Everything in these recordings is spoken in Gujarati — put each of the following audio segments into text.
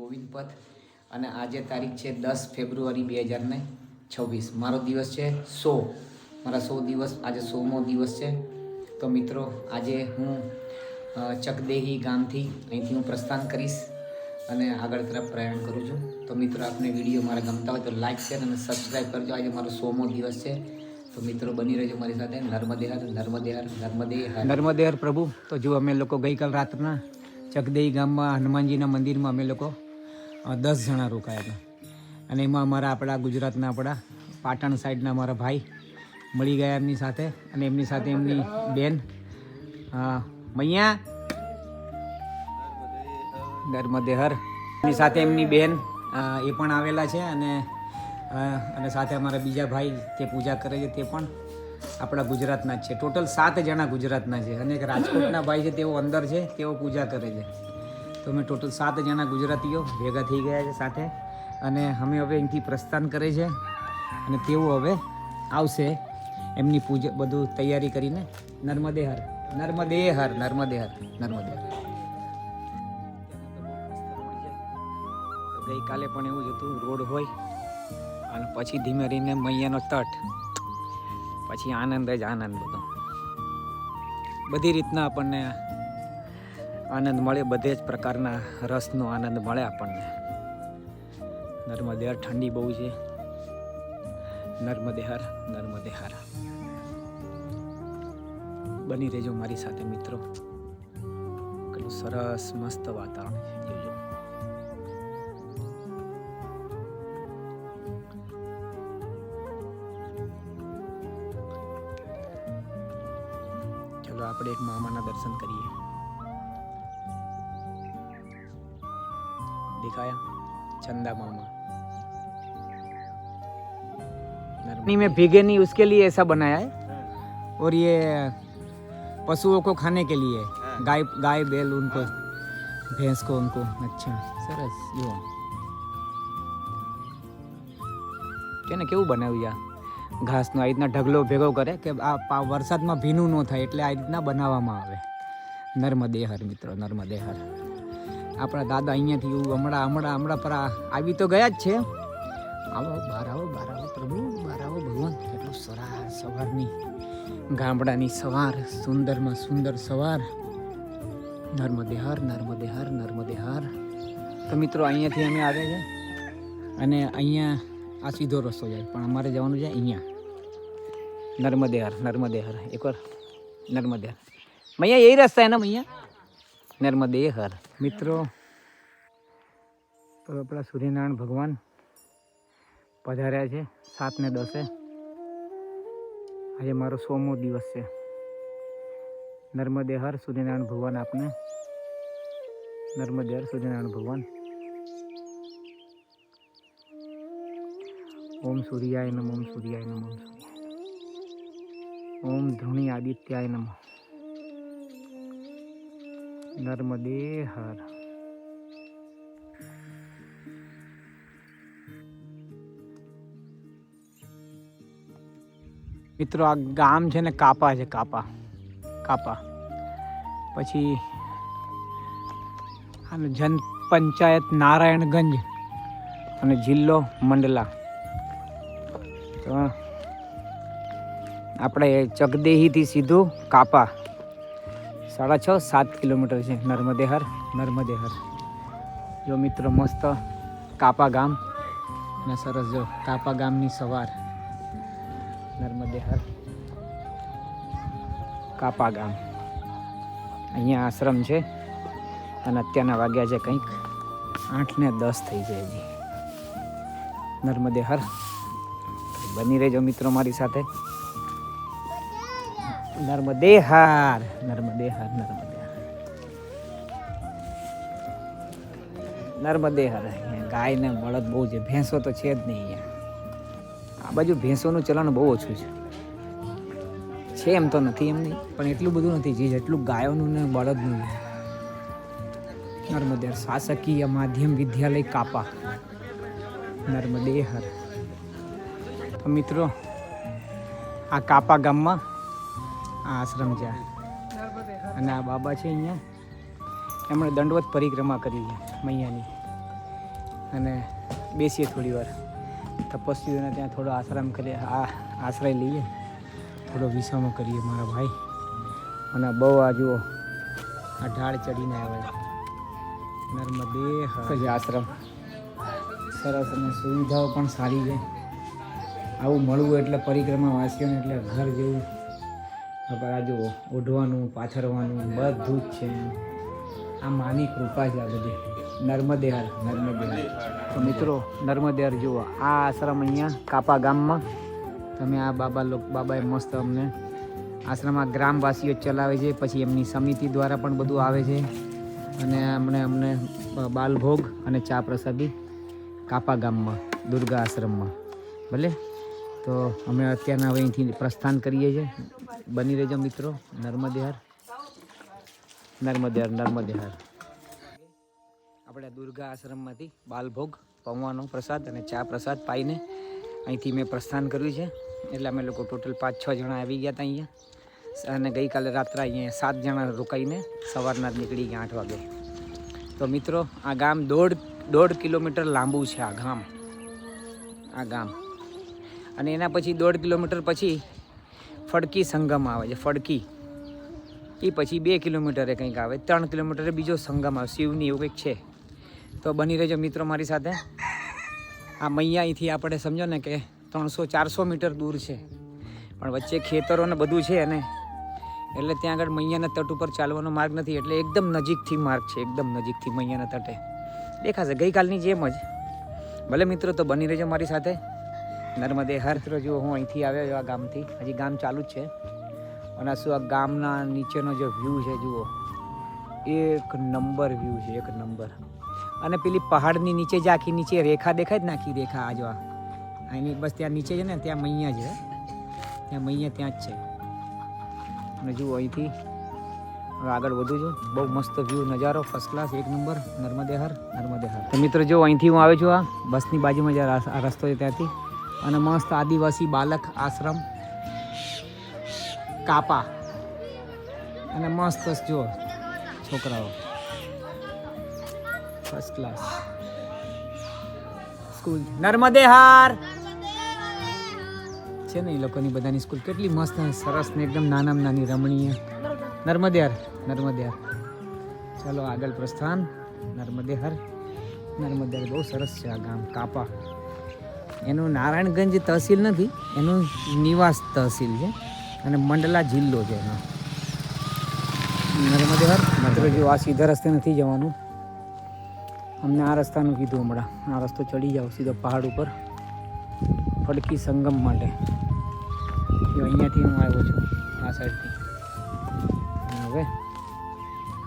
ગોવિંદ પથ અને આજે તારીખ છે 10 ફેબ્રુઆરી 2026. મારો દિવસ છે 100. મારા 100 દિવસ આજે 100મો દિવસ છે. તો મિત્રો આજે હું ચકદેહી ગામથી અહીંથી હું પ્રસ્થાન કરીશ અને આગળ તરફ પ્રયાણ કરું છું. તો મિત્રો આપને વિડીયો મારા ગમતા હોય તો લાઈક શેર અને સબસ્ક્રાઈબ કરજો. આજે મારો 100મો દિવસ છે. તો મિત્રો બની રહેજો મારી સાથે. નર્મદે હર નર્મદે હર નર્મદે હર નર્મદે હર પ્રભુ. તો જો અમે લોકો ગઈકાલ રાતના ચકદેહી ગામમાં હનુમાનજીના મંદિરમાં અમે લોકો 10 જણા રોકાયા હતા. અને એમાં અમારા આપણા ગુજરાતના આપણા પાટણ સાઈડના અમારા ભાઈ મળી ગયા એમની સાથે. અને એમની સાથે એમની બેન મૈયા નર્મદે હર એમની સાથે એમની બેન એ પણ આવેલા છે. અને સાથે અમારા બીજા ભાઈ તે પૂજા કરે છે તે પણ આપણા ગુજરાતના જ છે. ટોટલ 7 જણા ગુજરાતના છે અને એક રાજકોટના ભાઈ છે તેઓ અંદર છે, તેઓ પૂજા કરે છે. તો અમે ટોટલ 7 જણા ગુજરાતીઓ ભેગા થઈ ગયા છે સાથે. અને અમે હવે અહીંથી પ્રસ્થાન કરે છે અને તેઓ હવે આવશે એમની પૂજા બધું તૈયારી કરીને. નર્મદે હર નર્મદે હર નર્મદે હર નર્મદે હર. ગઈકાલે પણ એવું જ હતું, રોડ હોય અને પછી ધીમે રહીને મૈયાનો તટ, પછી આનંદ જ આનંદ. બધો બધી રીતના આપણને આનંદ મળે, બધે જ પ્રકારના રસનો આનંદ મળે આપણને. નર્મદે હર. ઠંડી બહુ છે. નર્મદે હર નર્મદે હર. બની રહેજો મારી સાથે મિત્રો. કેટલું સરસ મસ્ત વાતાવરણ છે જોજો. ચલો આપણે એક મામાના દર્શન કરીએ. दिखाया चंदा मामा. में भीगे नहीं उसके लिए ऐसा बनाया है. और ये पशुओं को खाने के लिए गाय बैल उनको भैंस को उनको. अच्छा सरस. यो કેને કેવું બનાવ્યું યાર ઘાસનો. આ રીતના ઢગલો ભેગો કરે કે આ વરસાદમાં ભીનું ન થાય એટલે આ રીતના બનાવવામાં આવે. નર્મદે હર મિત્રો નર્મદે હર. આપણા દાદા અહીંયાથી હમણાં પર આવી તો ગયા જ છે. આવો બહાર આવો પ્રભુ, બહાર આવો ભગવાન. કેટલું સવારની ગામડાની સવાર, સુંદરમાં સુંદર સવાર. નર્મદે હર નર્મદે હર નર્મદે હર. તો મિત્રો અહીંયાથી અમે આવે છે અને અહીંયા આ સીધો રસ્તો જાય, પણ અમારે જવાનું છે અહીંયા. નર્મદે હર નર્મદે હર. એકવાર નર્મદે હર. મૈયા यही रास्ता है ना मैया? નર્મદે હર. મિત્રો તો આપણા સૂર્યનારાયણ ભગવાન પધાર્યા છે 7 ને 10. આજે મારો 100મો દિવસ છે. નર્મદે હર સૂર્યનારાયણ ભગવાન આપને. નર્મદે હર સૂર્યનારાયણ ભગવાન. ઓમ સૂર્યાય નમઃ ઓમ સૂર્યાય નમઃ ઓમ ધૃણી આદિત્યાય નમઃ. નર્મદે હર. મિત્રો આ ગામ છે ને કાપા છે. કાપા પછી આનું જનપંચાયત નારાયણગંજ અને જિલ્લો મંડલા. તો આપણે ચકદેહીથી સીધું કાપા 6.5-7 કિલોમીટર છે. નર્મદે હર નર્મદે હર. જો મિત્રો મસ્ત કાપા ગામ ને સરસ. જો કાપા ગામની સવાર. નર્મદે હર કાપા ગામ. અહીંયા આશ્રમ છે અને અત્યારના વાગ્યા છે કંઈક 8 ને 10 થઈ જાય હજી. નર્મદે હર. બની રહેજો મિત્રો મારી સાથે. નર્મદે હર નર્મદે હર નર્મદે હર નર્મદે હર. ગાય ને બળદ બહુ છે, ભેંસો તો છે જ નહીં અહીંયા. આ બાજુ ભેંસોનું ચલણ બહુ ઓછું છે. એમ તો નથી એમ નહીં, પણ એટલું બધું નથી જેટલું ગાયોનું ને બળદનું. નર્મદે હર. શાસકીય માધ્યમ વિદ્યાલય કાપા. નર્મદે હર. તો મિત્રો આ કાપા ગામમાં આ આશ્રમ છે અને આ બાબા છે અહીંયા. એમણે દંડવત પરિક્રમા કરી છે મૈયાની. અને બેસીએ થોડી વાર. તપસ્વીઓને ત્યાં થોડો આશ્રમ કરીએ, આશ્રય લઈએ, થોડો વિસામો કરીએ મારા ભાઈ. અને બહુ આ જુઓ આ ઢાળ ચડીને આવે નર્મદે આશ્રમ સરસ અને સુવિધાઓ પણ સારી છે. આવું મળવું એટલે પરિક્રમા વાસીઓને એટલે ઘર જેવું. આ જુઓ ઓઢવાનું પાથરવાનું બધું જ છે. આ માની કૃપા છે આ બધી. નર્મદે હર. તો મિત્રો નર્મદે હર જુઓ આ આશ્રમ અહીંયા કાપા ગામમાં. તમે આ બાબાએ મસ્ત અમને આશ્રમમાં ગ્રામવાસીઓ ચલાવે છે, પછી એમની સમિતિ દ્વારા પણ બધું આવે છે. અને અમને બાલભોગ અને ચા પ્રસાદી કાપા ગામમાં દુર્ગા આશ્રમમાં. ભલે તો અમે અત્યારના હવે અહીંથી પ્રસ્થાન કરીએ છીએ. બની રહેજો મિત્રો. નર્મદે હર. આપણે દુર્ગા આશ્રમમાંથી બાલભોગ પૌવાનો પ્રસાદ અને ચા પ્રસાદ પાઈને અહીંથી મેં પ્રસ્થાન કર્યું છે. એટલે અમે લોકો ટોટલ 5-6 જણા આવી ગયા હતા અહીંયા. અને ગઈકાલે રાત્રે અહીંયા 7 જણા રોકાઈને સવારના જ નીકળી ગયા 8 વાગે. તો મિત્રો આ ગામ દોઢ કિલોમીટર લાંબુ છે આ ગામ. અને એના પછી 1.5 કિલોમીટર પછી ફડકી સંગમ આવે છે. ફડકી એ પછી 2 કિલોમીટરે કંઈક આવે. 3 કિલોમીટરે બીજો સંગમ આવે શિવની એવું કંઈક છે. તો બની રહેજો મિત્રો મારી સાથે. આ મૈયા અહીંથી આપણે સમજો ને કે 300-400 મીટર દૂર છે, પણ વચ્ચે ખેતરો ને બધું છે ને, એટલે ત્યાં આગળ મૈયાના તટ ઉપર ચાલવાનો માર્ગ નથી. એટલે એકદમ નજીકથી માર્ગ છે, એકદમ નજીકથી મૈયાના તટે દેખાશે ગઈકાલની જેમ જ. ભલે મિત્રો તો બની રહેજો મારી સાથે. નર્મદે હર. જો હું અહીંથી આવ્યો આ ગામથી, હજી ગામ ચાલુ જ છે. અને શું આ ગામના નીચેનો જે વ્યૂ છે જુઓ, એક નંબર વ્યૂ છે, એક નંબર. અને પેલી પહાડની નીચે જે આખી નીચે રેખા દેખાય જ ને, આખી રેખા આ જો અહીંની બસ ત્યાં નીચે છે ને, ત્યાં મૈયા છે. ત્યાં મૈયા ત્યાં જ છે. અને જુઓ અહીંથી હવે આગળ વધું છું. બહુ મસ્ત વ્યૂ, નજારો ફર્સ્ટ ક્લાસ, એક નંબર. નર્મદે હર. તો મિત્રો જો અહીંથી હું આવ્યો છું આ બસની બાજુમાં જે આ રસ્તો છે ત્યાંથી. અને મસ્ત આદિવાસી બાલક આશ્રમ કાપા. અને મસ્ત જો છોકરાઓ ફર્સ્ટ ક્લાસ સ્કૂલ. નર્મદે હર છે ને એ લોકોની બધાની સ્કૂલ. કેટલી મસ્ત સરસ ને એકદમ નાનામાં નાની રમણીય. નર્મદે હર. ચાલો આગળ પ્રસ્થાન. નર્મદે હર. બહુ સરસ છે આ ગામ કાપા. એનું નારાયણગંજ તહસીલ નથી, એનું નિવાસ તહસીલ છે. અને મંડલા જિલ્લો છે એનો. નર્મદે હર. મિત્રો જો આ સીધા રસ્તે નથી જવાનું, અમને આ રસ્તાનું કીધું હમણાં. આ રસ્તો ચડી જાઓ સીધો પહાડ ઉપર ફડકી સંગમ માટે. જો અહીંયાથી હું આવ્યો છું આ સાઈડથી. હવે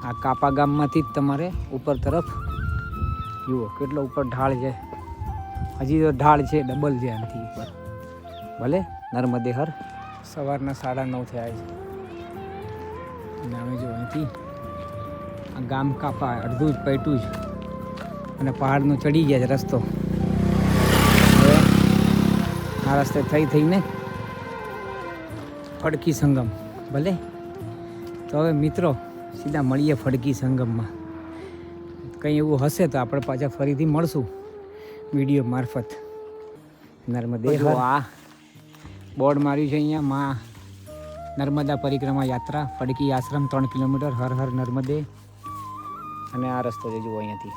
આ કાપા ગામમાંથી જ તમારે ઉપર તરફ જુઓ કેટલો ઉપર ઢાળ છે. હજી તો ઢાળ છે ડબલ છે આનાથી ઉપર. ભલે. નર્મદે હર. સવારના 9:30 થયા છે. અને અમે જો અહીંથી આ ગામ કાપા અડધું જ પૈટું જ અને પહાડનું ચડી ગયા છે રસ્તો. હવે આ રસ્તે થઈને ફડકી સંગમ. ભલે. તો હવે મિત્રો સીધા મળીએ ફડકી સંગમમાં. કંઈ એવું હશે તો આપણે પાછા ફરીથી મળશું વિડીયો મારફત. નર્મદે હર. આ બોર્ડ માર્યું છે અહીંયા માં નર્મદા પરિક્રમા યાત્રા ફડકી આશ્રમ 3 કિલોમીટર. હર હર નર્મદે. અને આ રસ્તો છે જુઓ અહીંયાથી.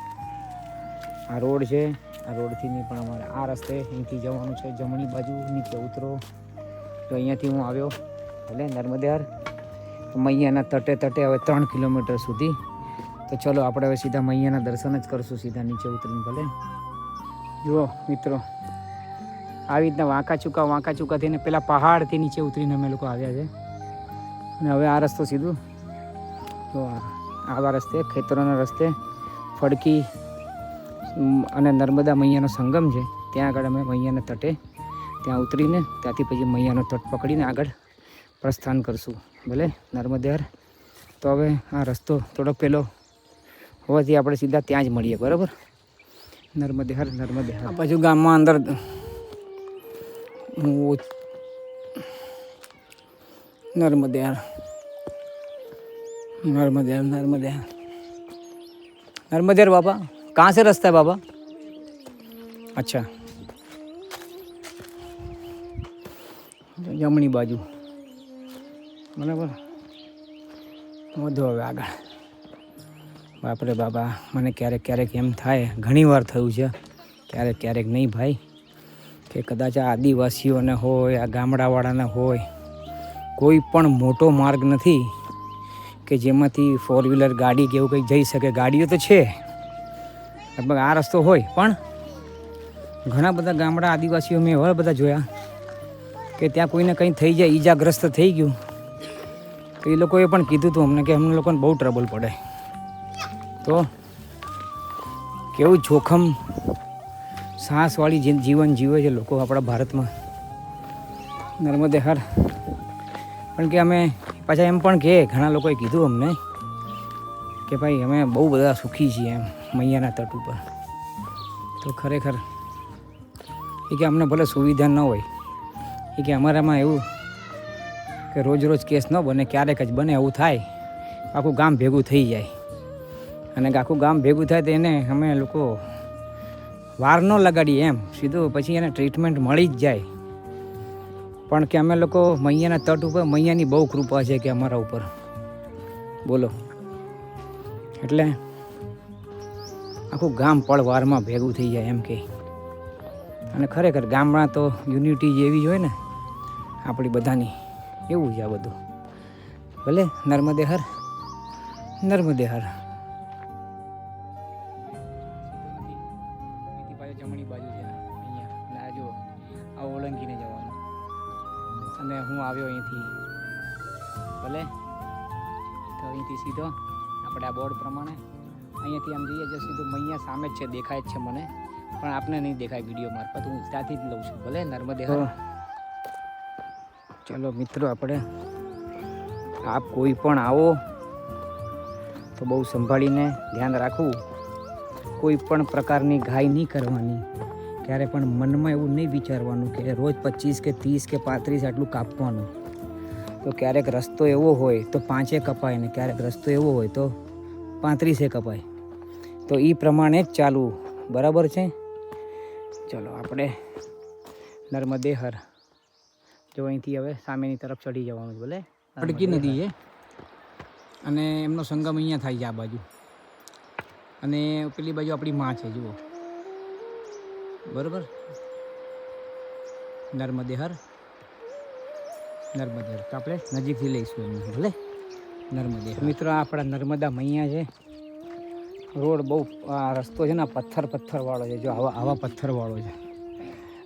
આ રોડ છે. આ રોડથી નહીં પણ અમારે આ રસ્તે અહીંથી જવાનું છે જમણી બાજુ. નીચે ઉતરો તો અહીંયાથી હું આવ્યો. ભલે. નર્મદે હર. મૈયાના તટે હવે 3 કિલોમીટર સુધી. તો ચલો આપણે હવે સીધા મૈયાના દર્શન જ કરશું સીધા નીચે ઉતરીને. ભલે. જુઓ મિત્રો આવી રીતના વાંકા ચૂકા થઈને પેલા પહાડથી નીચે ઉતરીને અમે લોકો આવ્યા છે. અને હવે આ રસ્તો સીધું તો આવા રસ્તે ખેતરોના રસ્તે ફડકી અને નર્મદા મૈયાનો સંગમ છે. ત્યાં આગળ અમે મૈયાના તટે ત્યાં ઉતરીને ત્યાંથી પછી મૈયાનો તટ પકડીને આગળ પ્રસ્થાન કરશું. ભલે. નર્મદે હર. તો હવે આ રસ્તો થોડોક પેલો હોવાથી આપણે સીધા ત્યાં જ મળીએ. બરાબર. નર્મદે હર. આ બાજુ ગામમાં અંદર નર્મદે હર. नर्मदे हर बाबा. कहाँ से रास्ता है बाबा? અચ્છા, જમણી બાજુ બરાબર. વધુ હવે આગળ. બાપરે બાબા, મને ક્યારેક ક્યારેક એમ થાય, ઘણી વાર થયું છે, ક્યારેક ક્યારેક નહીં ભાઈ, કે કદાચ આ આદિવાસીઓને હોય, આ ગામડાવાળાને હોય, કોઈ પણ મોટો માર્ગ નથી કે જેમાંથી 4 વ્હીલર ગાડી કે એવું કંઈ જઈ શકે. ગાડીઓ તો છે લગભગ, આ રસ્તો હોય, પણ ઘણા બધા ગામડા આદિવાસીઓ મેં એવા બધા જોયા કે ત્યાં કોઈને કંઈ થઈ જાય, ઈજાગ્રસ્ત થઈ ગયું, તો એ લોકોએ પણ કીધું હતું અમને કે અમને લોકોને બહુ ટ્રબલ પડે. તો કેવું જોખમ સાહસવાળી જીવન જીવે છે લોકો આપણા ભારતમાં. નર્મદે હર. પણ કે અમે પાછા એમ પણ કે ઘણા લોકોએ કીધું અમને કે ભાઈ અમે બહુ બધા સુખી છીએ એમ મૈયાના તટ ઉપર. તો ખરેખર એ કે અમને ભલે સુવિધા ન હોય, એ કે અમારામાં એવું કે રોજ રોજ કેસ ન બને, ક્યારેક જ બને, એવું થાય આખું ગામ ભેગું થઈ જાય. અને આખું ગામ ભેગું થાય તો એને અમે લોકો વાર ન લગાડીએ એમ, સીધું પછી એને ટ્રીટમેન્ટ મળી જ જાય. પણ કે અમે લોકો મૈયાના તટ ઉપર, મૈયાની બહુ કૃપા છે કે અમારા ઉપર, બોલો. એટલે આખું ગામ પળવારમાં ભેગું થઈ જાય એમ કે. અને ખરેખર ગામમાં તો યુનિટી જેવી હોય ને આપણી બધાની, એવું છે આ બધું. ભલે નર્મદે હર, નર્મદે હર. જમણી બાજુ છે અહીંયા, આ જો આ ઓળંગીને જવાનું. અને હું આવ્યો અહીંથી, ભલે તો અહીંથી સીધો આપણે આ બોર્ડ પ્રમાણે અહીંયાથી આમ જઈએ, જો સીધું મૈયા સામે જ છે, દેખાય જ છે મને, પણ આપને નહીં દેખાય વિડીયો મારફત, હું ત્યાંથી જ લઉં છું. ભલે નર્મદે હર. ચલો મિત્રો, આપણે આપ કોઈ પણ આવો તો બહુ સંભાળીને ધ્યાન રાખવું. કોઈ પણ પ્રકારની ઘાય નહીં કરવાની. ક્યારે પણ મનમાં એવું નહીં વિચારવાનું કે રોજ 25 કે 30 કે 35 આટલું કાપવાનું. તો ક્યારેક રસ્તો એવો હોય તો 5 કપાય, ને ક્યારેક રસ્તો એવો હોય તો 35 કપાય. તો એ પ્રમાણે જ ચાલવું, બરાબર છે. ચલો આપણે નર્મદે હર. જો અહીંથી હવે સામેની તરફ ચડી જવાનું. ભલે ખડકી નદી છે અને એમનો સંગમ અહીંયા થાય છે આ બાજુ, અને પેલી બાજુ આપણી માં છે, જુઓ, બરાબર. નર્મદે હર, નર્મદે હર. તો આપણે નજીકથી લઈશું એમને, ભલે નર્મદે. મિત્રો આપણા નર્મદા મૈયા છે. રોડ બહુ, આ રસ્તો છે ને પથ્થરવાળો છે, જો આવા પથ્થરવાળો છે.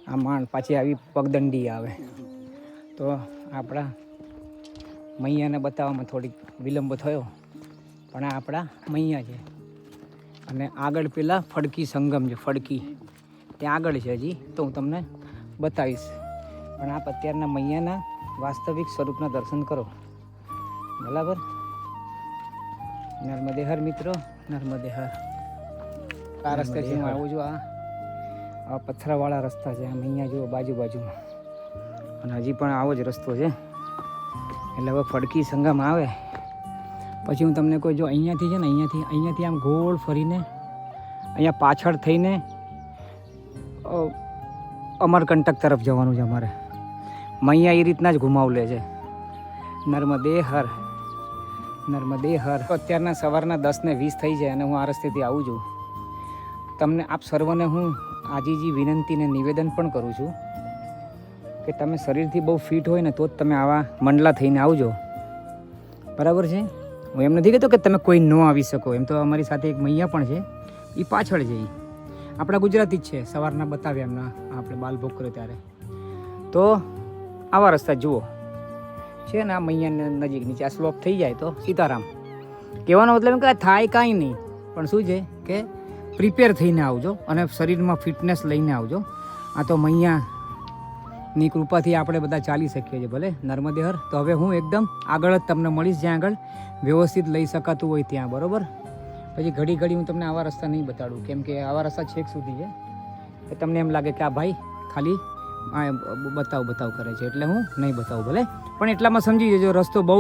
આ માંડ પાછી આવી પગદંડી આવે. તો આપણા મૈયાને બતાવવામાં થોડીક વિલંબ થયો, પણ આ આપણા મૈયા છે. અને આગળ પેલા ફડકી સંગમ છે, ફડકી ત્યાં આગળ છે હજી, તો હું તમને બતાવીશ. પણ આપ અત્યારના મૈયાના વાસ્તવિક સ્વરૂપના દર્શન કરો, બરાબર. નર્મદે હર મિત્રો, નર્મદે હર. આ રસ્તેથી હું આવું છું. આ પથ્થરવાળા રસ્તા છે, આમ અહીંયા જુઓ બાજુમાં, અને હજી પણ આવો જ રસ્તો છે. એટલે હવે ફડકી સંગમ આવે પછી હું તમને કોઈ, જો અહીંયાથી છે ને, અહીંયાથી આમ ગોળ ફરીને અહીંયા પાછળ થઈને અમરકંટક તરફ જવાનું છે અમારે. મૈયા એ રીતના જ ઘુમાવ લે છે. નર્મદે હર, નર્મદે હર. અત્યારના સવારના 10:20 થઈ જાય અને હું આ રસ્તેથી આવું છું. તમને આપ સર્વને હું આજીજી વિનંતીને નિવેદન પણ કરું છું કે તમે શરીરથી બહુ ફિટ હોય ને તો જ તમે આવા મંડલા થઈને આવજો, બરાબર છે. હું એમ નથી કહેતો કે તમે કોઈ ન આવી શકો, એમ તો અમારી સાથે એક મૈયા પણ છે, એ પાછળ છે, એ આપણા ગુજરાતી જ છે. સવારના બતાવ્યા એમના આપણે બાલભોગ કર્યો ત્યારે. તો આવા રસ્તા જુઓ છે ને, આ મૈયાને નજીક નીચે આ સ્લોપ થઈ જાય તો સીતારામ. કહેવાનો મતલબ એમ કે થાય કાંઈ નહીં, પણ શું છે કે પ્રિપેર થઈને આવજો અને શરીરમાં ફિટનેસ લઈને આવજો. આ તો મૈયાની કૃપાથી આપણે બધા ચાલી શકીએ છીએ, ભલે નર્મદે હર. તો હવે હું એકદમ આગળ જ તમને મળીશ, જ્યાં આગળ વ્યવસ્થિત લઈ શકાતું હોય ત્યાં, બરાબર. પછી ઘડી હું તમને આવા રસ્તા નહીં બતાડું, કેમ કે આવા રસ્તા છેક સુધી છે કે તમને એમ લાગે કે આ ભાઈ ખાલી બતાવ કરે છે, એટલે હું નહીં બતાવું, ભલે. પણ એટલામાં સમજી જજો, રસ્તો બહુ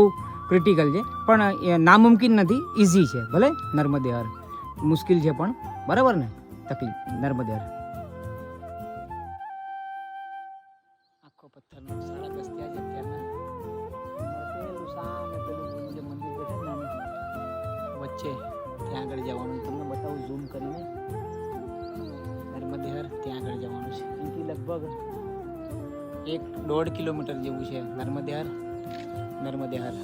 ક્રિટિકલ છે, પણ એ નામુમકિન નથી, ઇઝી છે, ભલે નર્મદે હર. મુશ્કેલ છે પણ બરાબર ને, તકલીફ. નર્મદે હર. આગળ જવાનું, તમને બતાવું ઝૂમ કરીને. નર્મદે હર ત્યાં આગળ જવાનું છે. અહીંથી લગભગ 1-1.5 કિલોમીટર જેવું છે નર્મદે હર. નર્મદે હર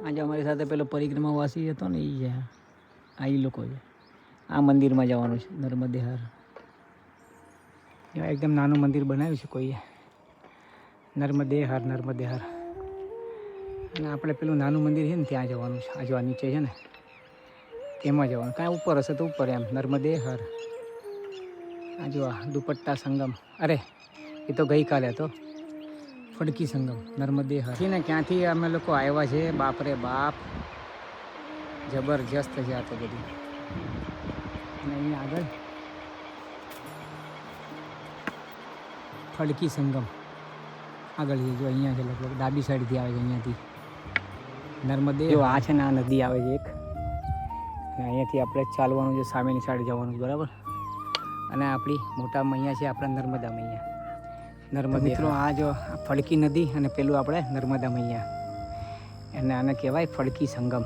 આજે અમારી સાથે પેલો પરિક્રમાવાસી હતો ને, એ છે. આ એ લોકો છે. આ મંદિરમાં જવાનું છે નર્મદે હર. એકદમ નાનું મંદિર બનાવ્યું છે કોઈએ. નર્મદે હર, નર્મદે હર. અને આપણે પેલું નાનું મંદિર છે ને ત્યાં જવાનું છે. આ જો આ નીચે છે ને તેમાં જવાનું. કાંઈ ઉપર હશે તો ઉપર એમ. નર્મદે હર. આ જો આ દુપટ્ટા સંગમ. અરે એ તો ગઈકાલે હતો. ફડકી સંગમ. નર્મદે હર ને ક્યાંથી અમે લોકો આવ્યા છે. બાપ રે બાપ, જબરજસ્ત છે આ તો બધું. અને અહીંયા આગળ ફડકી સંગમ આગળ છે. જો અહીંયા છે લગભગ ડાબી સાઈડથી આવે છે અહીંયાથી નર્મદે. જો આ છે ને આ નદી આવે છે એક, અને અહીંયાથી આપણે ચાલવાનું છે, સામેની સાઈડ જવાનું છે, બરાબર. અને આપણી મોટા મૈયા છે આપણા નર્મદા મૈયા. નર્મદા મિત્રો આ જો ફડકી નદી અને પેલું આપણે નર્મદા મૈયા, અને આને કહેવાય ફડકી સંગમ.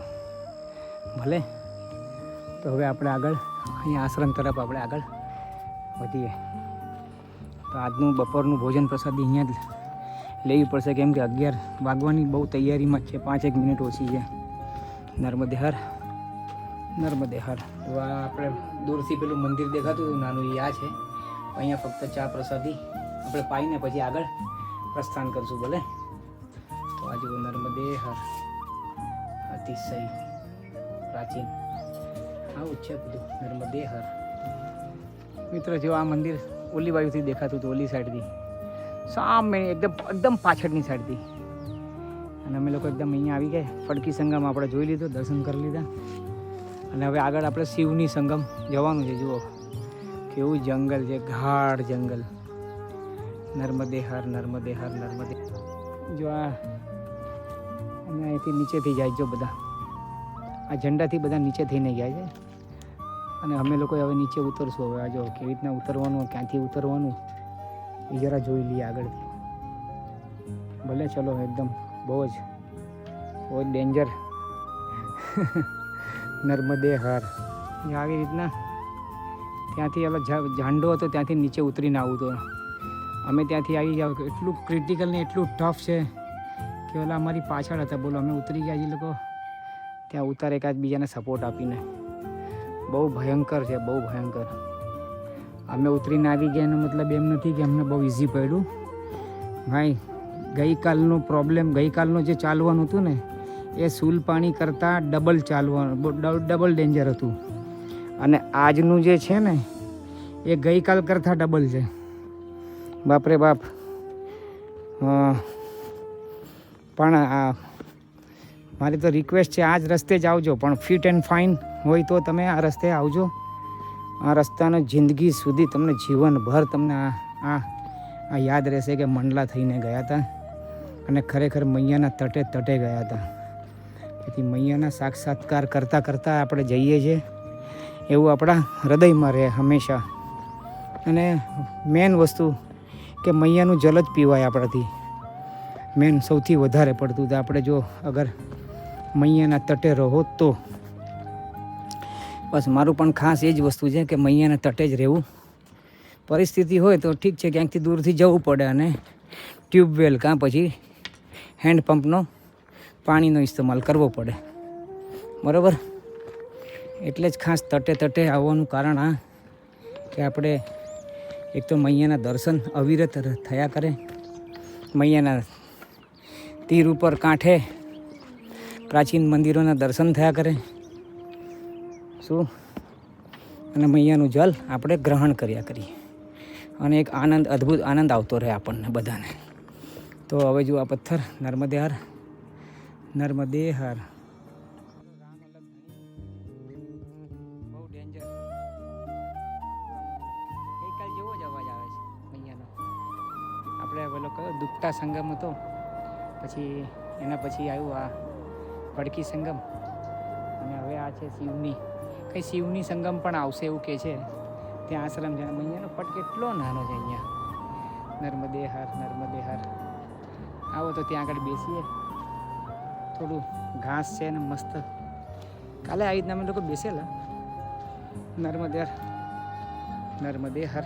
ભલે તો હવે આપણે આગળ અહીંયા આશ્રમ તરફ આપણે આગળ વધીએ. તો આજનું બપોરનું ભોજન પ્રસાદી અહીંયા જ લેવી પડશે, કેમ કે 11 વાગવાની બહુ તૈયારીમાં જ છે. 5-1 મિનિટ ઓછી છે. નર્મદે હર, નર્મદે હર. તો આ આપણે દૂરથી પેલું મંદિર દેખાતું હતું નાનું, એ આ છે. અહીંયા ફક્ત ચા પ્રસાદી આપણે પાઈને પછી આગળ પ્રસ્થાન કરશું. ભલે તો આ જુઓ નર્મદે હર. અતિશય પ્રાચીન આવું જ છે બધું. નર્મદે હર મિત્રો. જો આ મંદિર ઓલી બાજુથી દેખાતું હતું, ઓલી સાઈડથી સામે એકદમ પાછળની સાઈડથી. અને અમે લોકો એકદમ અહીંયા આવી ગયા. ફડકી સંગમ આપણે જોઈ લીધો, દર્શન કરી લીધા. અને હવે આગળ આપણે શિવની સંગમ જવાનું છે. જુઓ કેવું જંગલ છે, ગાઢ જંગલ. નર્મદે હર, નર્મદે હર, નર્મદે. જો આ અને અહીંથી નીચેથી જાય જો બધા, આ ઝંડાથી બધા નીચે થઈને જાય છે. અને અમે લોકો હવે નીચે ઉતરશું. હવે આ જો કેવી રીતના ઉતરવાનું, ક્યાંથી ઉતરવાનું એ જરા જોઈ લઈએ આગળથી. ભલે ચલો, એકદમ બહુ જ ડેન્જર. નર્મદે હર. આવી રીતના ત્યાંથી હવે ઝાંડો હતો ત્યાંથી નીચે ઉતરીને આવું તો અમે ત્યાંથી આવી જાવ. એટલું ક્રિટિકલ ને એટલું ટફ છે કે ઓલા અમારી પાછળ હતા. બોલો અમે ઉતરી ગયા. એ લોકો ત્યાં ઉતારે એકાદ બીજાને સપોર્ટ આપીને. બહુ ભયંકર છે, બહુ ભયંકર. અમે ઉતરીને આવી ગયા એનો મતલબ એમ નથી કે અમને બહુ ઇઝી પડ્યું ભાઈ. ગઈકાલનો પ્રોબ્લેમ, ગઈકાલનું જે ચાલવાનું હતું ને એ સૂલ પાણી કરતાં ડબલ ચાલવાનું, ડબલ ડેન્જર હતું. અને આજનું જે છે ને એ ગઈકાલ કરતાં ડબલ છે. બાપરે બાપ. પણ મારી તો રિક્વેસ્ટ છે, આ જ રસ્તે જ આવજો, પણ ફિટ એન્ડ ફાઇન હોય તો તમે આ રસ્તે આવજો. આ રસ્તાનો જિંદગી સુધી તમને જીવનભર તમને આ યાદ રહેશે કે મંડલા થઈને ગયા હતા અને ખરેખર મૈયાના તટે ગયા હતા. તેથી મૈયાના સાક્ષાત્કાર કરતાં આપણે જઈએ છીએ એવું આપણા હૃદયમાં રહે હંમેશા. અને મેન વસ્તુ કે મૈયાનું જલ જ પીવાય આપણાથી. મેન સૌથી વધારે પડતું તો આપણે જો અગર મૈયાના તટે રહો તો. બસ મારું પણ ખાસ એ જ વસ્તુ છે કે મૈયાના તટે જ રહેવું. પરિસ્થિતિ હોય તો ઠીક છે, ક્યાંકથી દૂરથી જવું પડે અને ટ્યુબવેલ કાં પછી હેન્ડપંપનો પાણીનો ઇસ્તેમાલ કરવો પડે, બરાબર. એટલે જ ખાસ તટે આવવાનું કારણ આ કે આપણે એક તો મૈયાના દર્શન અવિરત થયા કરે, મૈયાના તીર ઉપર કાંઠે પ્રાચીન મંદિરોના દર્શન થયા કરે શું, અને મૈયાનું જલ આપણે ગ્રહણ કર્યા કરીએ અને એક આનંદ, અદ્ભુત આનંદ આવતો રહે આપણને બધાને. તો હવે જો આ પથ્થર નર્મદે હર, નર્મદે હર. બહુ ડેન્જર. ગઈકાલ જેવો જ અવાજ આવે છે મૈયાનો. આપણે પેલો કયો દુપટ્ટા સંગમ હતો, પછી એના પછી આવ્યું આ ફડકી સંગમ, અને હવે આ છે શિવની. કંઈ શિવની સંગમ પણ આવશે એવું કહે છે. ત્યાં આશ્રમ છે. મૈયાનો પટ કેટલો નાનો છે અહીંયા. નર્મદે હર, નર્મદે હર. આવો તો ત્યાં આગળ બેસીએ, થોડું ઘાસ છે ને મસ્ત. કાલે આવી રીતના અમે લોકો બેસેલા. નર્મદે નર્મદે હર,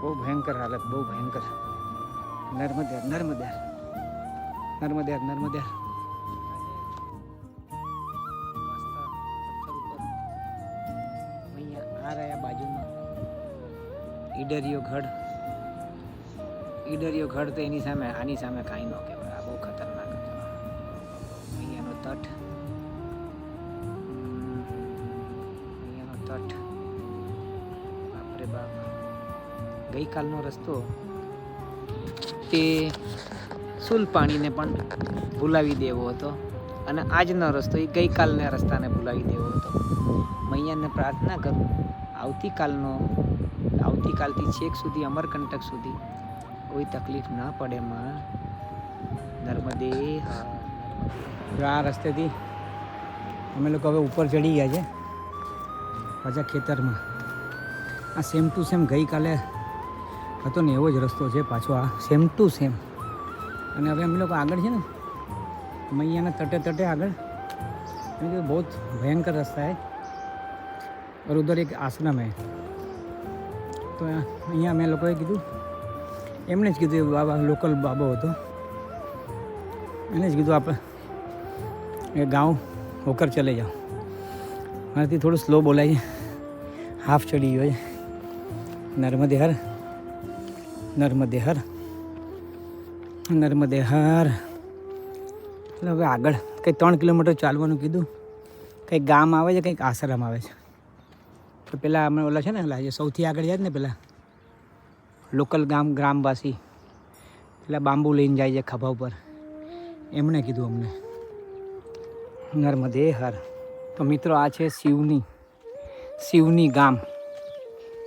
બહુ ભયંકર હાલત, બહુ ભયંકર. નર્મદે નર્મદે નર્મદે નર્મદે અહીંયા આ રહ્યા બાજુમાં ઈડરિયો ગઢ. ઈડરિયો ગઢ તો એની સામે, આની સામે કાંઈ ન કહેવાય. આ બહુ ખતરનાક હતો. અહીંયાનો તટ, અહીંયાનો તટ, બાપરે બાપ. ગઈકાલનો રસ્તો તે સુલપાણીને પણ ભૂલાવી દેવો હતો, અને આજનો રસ્તો એ ગઈકાલના રસ્તાને ભૂલાવી દેવો હતો. મૈયાને પ્રાર્થના કરું આવતીકાલથી છેક સુધી અમરકંટક સુધી કોઈ તકલીફ ના પડે માં. નર્મદે હા. આ રસ્તેથી અમે લોકો હવે ઉપર ચડી ગયા છે પાછા ખેતરમાં. આ સેમ ટુ સેમ ગઈકાલે હતો ને એવો જ રસ્તો છે પાછો, આ સેમ ટુ સેમ. અને હવે અમે લોકો આગળ છે ને મૈયાના તટે તટે આગળ, બહુ ભયંકર રસ્તા है और उधर एक आश्रम है. તો અહીંયા અમે લોકોએ કીધું, એમણે જ કીધું, બાબા લોકલ બાબો હતો, એને જ કીધું આપણે એ ગાँव હોકર ચલે જાઓ. મારાથી થોડું સ્લો બોલાય છે, હાફ ચડી ગયો છે. નર્મદે હર, નર્મદે હર, નર્મદે હર. એટલે હવે આગળ કંઈક 3 કિલોમીટર ચાલવાનું કીધું. કંઈક ગામ આવે છે, કંઈક આશ્રમ આવે છે. તો પેલા અમે ઓલા છે ને, જે સૌથી આગળ જાય ને પેલા લોકલ ગ્રામવાસી, પેલા બાંબુ લઈને જાય છે ખભા ઉપર, એમણે કીધું અમને નર્મદે હર. તો મિત્રો આ છે શિવની ગામ,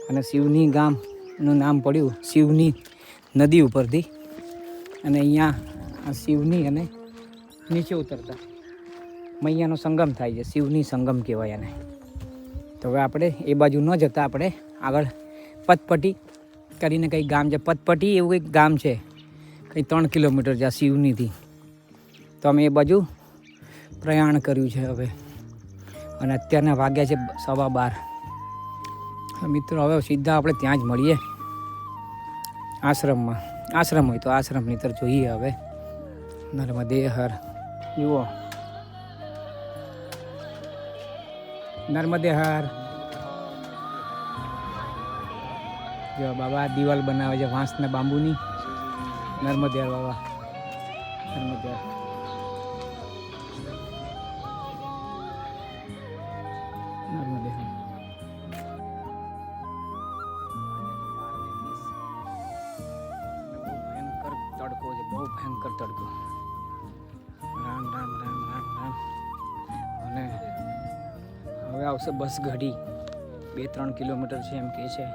અને શિવની ગામનું નામ પડ્યું શિવની નદી ઉપરથી. અને અહીંયા આ શિવની અને નીચે ઉતરતા મૈયાનો સંગમ થાય છે, શિવની સંગમ કહેવાય એને. તો હવે આપણે એ બાજુ ન જતા આપણે આગળ પતપટી કરીને કંઈક ગામ છે, પતપટી એવું કંઈક ગામ છે, કંઈ 3 કિલોમીટર છે આ શિવનીથી. તો અમે એ બાજુ પ્રયાણ કર્યું છે હવે, અને અત્યારના વાગ્યા છે 12:15. મિત્રો હવે સીધા આપણે ત્યાં જ મળીએ આશ્રમમાં. આશ્રમ હોય તો આશ્રમની તરફ જોઈએ હવે. નર્મદે હર. જુઓ નર્મદે હર. જો બાબા દિવાલ બનાવે છે વાંસના બાંબુની. નર્મદે હર બાબા, નર્મદે હર. નર્મદે હર. ભયંકર તડકો છે, બહુ ભયંકર તડકો. રામ રામ રામ રામ રામ. અને હવે આવશે બસ ગાડી, 2-3 કિલોમીટર છે એમ કે છે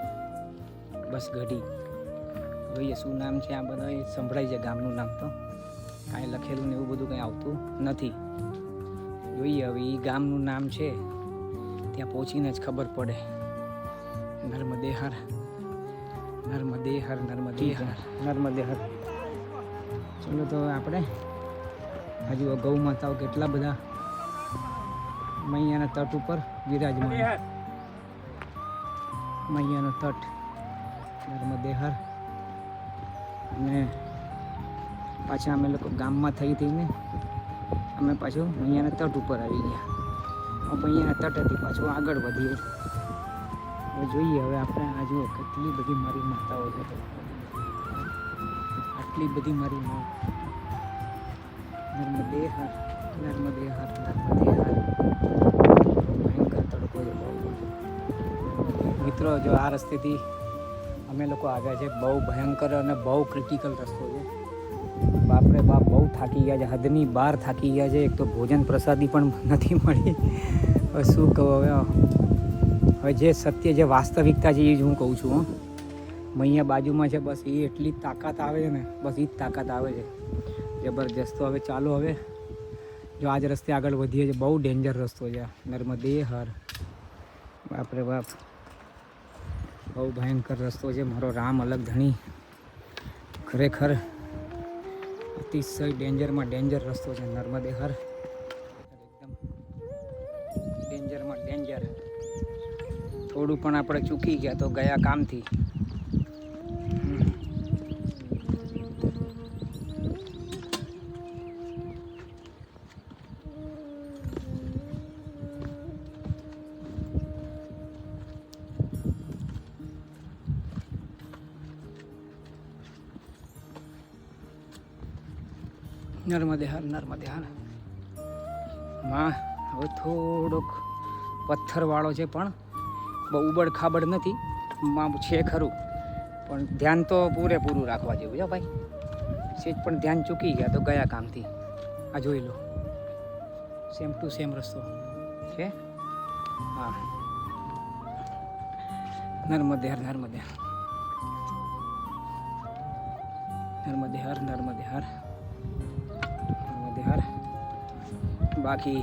બસ ગાડી. જોઈએ શું નામ છે આ બધા, એ સંભળાય છે ગામનું નામ, તો કાંઈ લખેલું ને એવું બધું કંઈ આવતું નથી. જોઈએ હવે એ ગામનું નામ છે, ત્યાં પહોંચીને જ ખબર પડે. નર્મદે હર, નર્મદે હર, નર્મદે હર, નર્મદે હર. ચલો તો આપણે હજુ ગૌ માતાઓ કેટલા બધા મૈયાના તટ ઉપર વિરાજમાન. મૈયાનો તટ નર્મદે હર. અને પાછા અમે લોકો ગામમાં થઈને અમે પાછું મૈયાના તટ ઉપર આવી ગયા. મૈયાના તટેથી પાછું આગળ વધીએ. હવે જોઈએ હવે આપણે આ જુઓ કેટલી બધી મારી માતાઓ છે, આટલી બધી મારી મા. નર્મદે હર, નર્મદે હર, નર્મદે હર. ભયંકર તડકો છે બહુ. મિત્રો જો આ રસ્તેથી અમે લોકો આવ્યા છે, બહુ ભયંકર અને બહુ ક્રિટિકલ રસ્તો છે. બાપરે બાપ, બહુ થાકી ગયા છે, હદની બહાર થાકી ગયા છે. એક તો ભોજન પ્રસાદી પણ નથી મળી. હવે શું કહું, હવે જે સત્ય, જે વાસ્તવિકતા છે એ જ હું કહું છું. મૈયા બાજુમાં છે, બસ એ એટલી તાકાત આવે છે ને, બસ એ જ તાકાત આવે છે જબરજસ્ત. તો હવે ચાલો, હવે જો આજ રસ્તે આગળ વધીએ છીએ, બહુ ડેન્જર રસ્તો છે નર્મદે હર. બાપરે બાપ, બહુ ભયંકર રસ્તો છે. મારો રામ અલગ ધણી, ખરેખર અતિશય ડેન્જરમાં ડેન્જર રસ્તો છે નર્મદે હર. એકદમ ડેન્જરમાં ડેન્જર. થોડું પણ આપણે ચૂકી ગયા તો ગયા કામથી. નર્મદે હાલ નર્મદે હાલ. માં હવે થોડોક પથ્થરવાળો છે પણ બહુ ઉબડ ખાબડ નથી. માં છે ખરું પણ ધ્યાન તો પૂરેપૂરું રાખવા જેવું છે ભાઈ. સેજ પણ ધ્યાન ચૂકી ગયા તો ગયા કામથી. આ જોઈ લો, સેમ ટુ સેમ રસ્તો છે. હા, નર્મદે હર નર્મદે હર નર્મદે હર નર્મદે હર. બાકી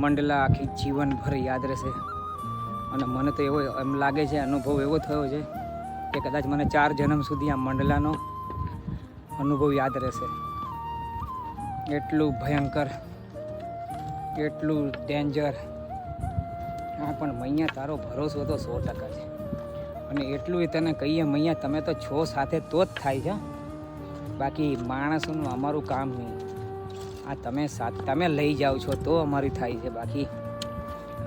મંડલા આખી જીવનભર યાદ રહેશે. અને મને તો એવો એમ લાગે છે, અનુભવ એવો થયો છે કે કદાચ મને 4 જન્મ સુધી આ મંડલાનો અનુભવ યાદ રહેશે. એટલું ભયંકર, એટલું ડેન્જર. હા, પણ મૈયા તારો ભરોસો તો 100% છે. અને એટલું તને કહીએ મૈયા, તમે તો છો સાથે તો જ થાય છે. બાકી માણસોનું અમારું કામ નહીં. આ તમે લઈ જાઓ છો તો અમારી થાય છે. બાકી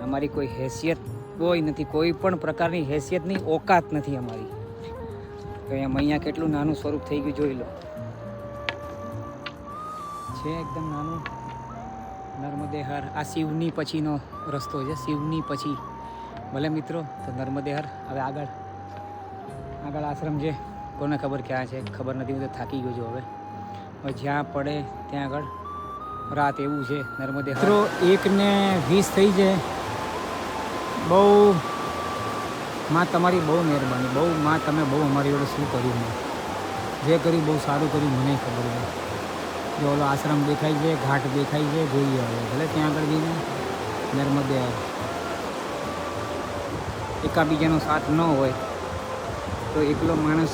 અમારી કોઈ હેસિયત કોઈ નથી, કોઈ પણ પ્રકારની હેસિયતની ઓકાત નથી અમારી. તો એમ અહીંયા કેટલું નાનું સ્વરૂપ થઈ ગયું જોઈ લો. છે એકદમ નાનું. નર્મદે હર. આ શિવની પછીનો રસ્તો છે, શિવની પછી. ભલે મિત્રો, તો નર્મદે હર. હવે આગળ આશ્રમ છે, કોને ખબર ક્યાં છે, ખબર નથી. હું તો થાકી ગયો છું હવે જ્યાં પડે ત્યાં આગળ રાત. એવું છે નર્મદે મિત્રો. 1:20 થઈ છે. બહુ માં તમારી બહુ મહેરબાની. બહુ માં, તમે બહુ અમારી જોડે શું કર્યું. મેં જે કર્યું બહુ સારું કર્યું, મને ખબર છે. જો ઓલો આશ્રમ દેખાય છે, ઘાટ દેખાય છે, જોઈએ હવે ભલે ત્યાં આગળ જઈને નર્મદે હર. એકાબીજાનો સાથ ન હોય તો એકલો માણસ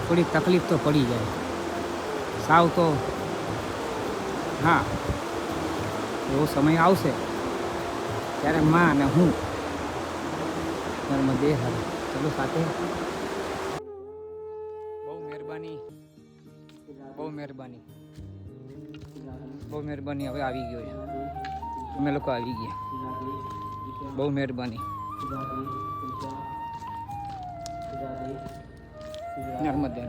થોડી તકલીફ તો પડી જાય સાવ. તો હા, એવો સમય આવશે ત્યારે માં અને હું નર્મદે હર. ચલો સાથે. બહુ મહેરબાની, બહુ મહેરબાની, બહુ મહેરબાની. હવે આવી ગયો છે, અમે લોકો આવી ગયા. બહુ મહેરબાની. નર્મદે.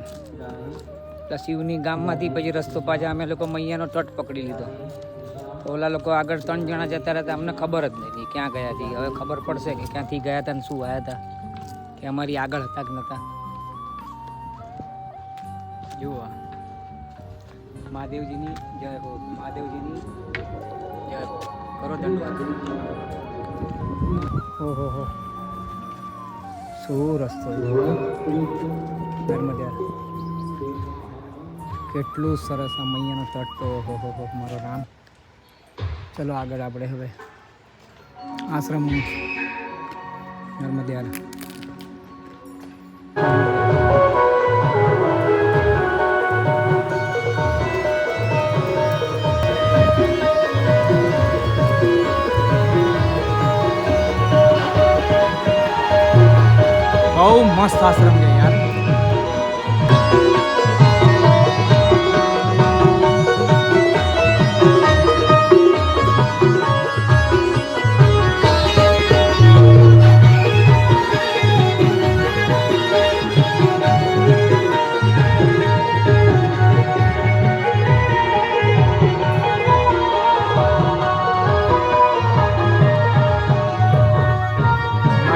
શિવની ગામમાંથી પછી રસ્તો પાછા અમે લોકો મૈયાનો તટ પકડી લીધો. ઓલા લોકો આગળ 3 જણા જતા રહેતા, અમને ખબર જ નથી ક્યાં ગયા હતી. હવે ખબર પડશે કે ક્યાંથી ગયા હતા ને શું આવ્યા હતા, કે અમારી આગળ હતા કે નહોતા. જુઓ, મહાદેવજીની જય હો, મહાદેવજીની જય હો. કરો દંડવત. ઓહો હો, શું રસ્તો નર્મદે. કેટલું સરસ આ મૈયાનો તટ તો. ઓહો હો મારો રામ. ચલો આગળ આપણે હવે આશ્રમ નર્મદે. બહુ મસ્ત આશ્રમ છે યાર.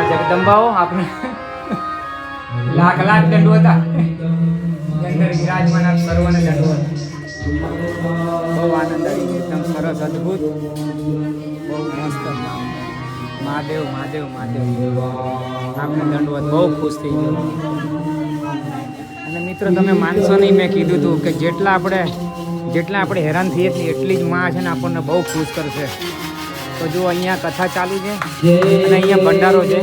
જગદંબાઓ આપણે લાખ દંડો હતા. અંદર વિરાજમાન આપ સર્વને દંડવત. બહુ આનંદ આવી ગયો. એકદમ સરસ, અદ્ભુત, બહુ મસ્ત. મહાદેવ મહાદેવ મહાદેવ આપને દંડવત. બહુ ખુશ થઈ ગયો. અને મિત્રો તમે માનશો નહીં, મેં કીધું હતું કે જેટલા આપણે હેરાન થઈએ છીએ એટલી જ માં છે ને આપણને બહુ ખુશ કરશે. તો જો અહીંયા કથા ચાલુ છે અને અહીંયા ભંડારો છે.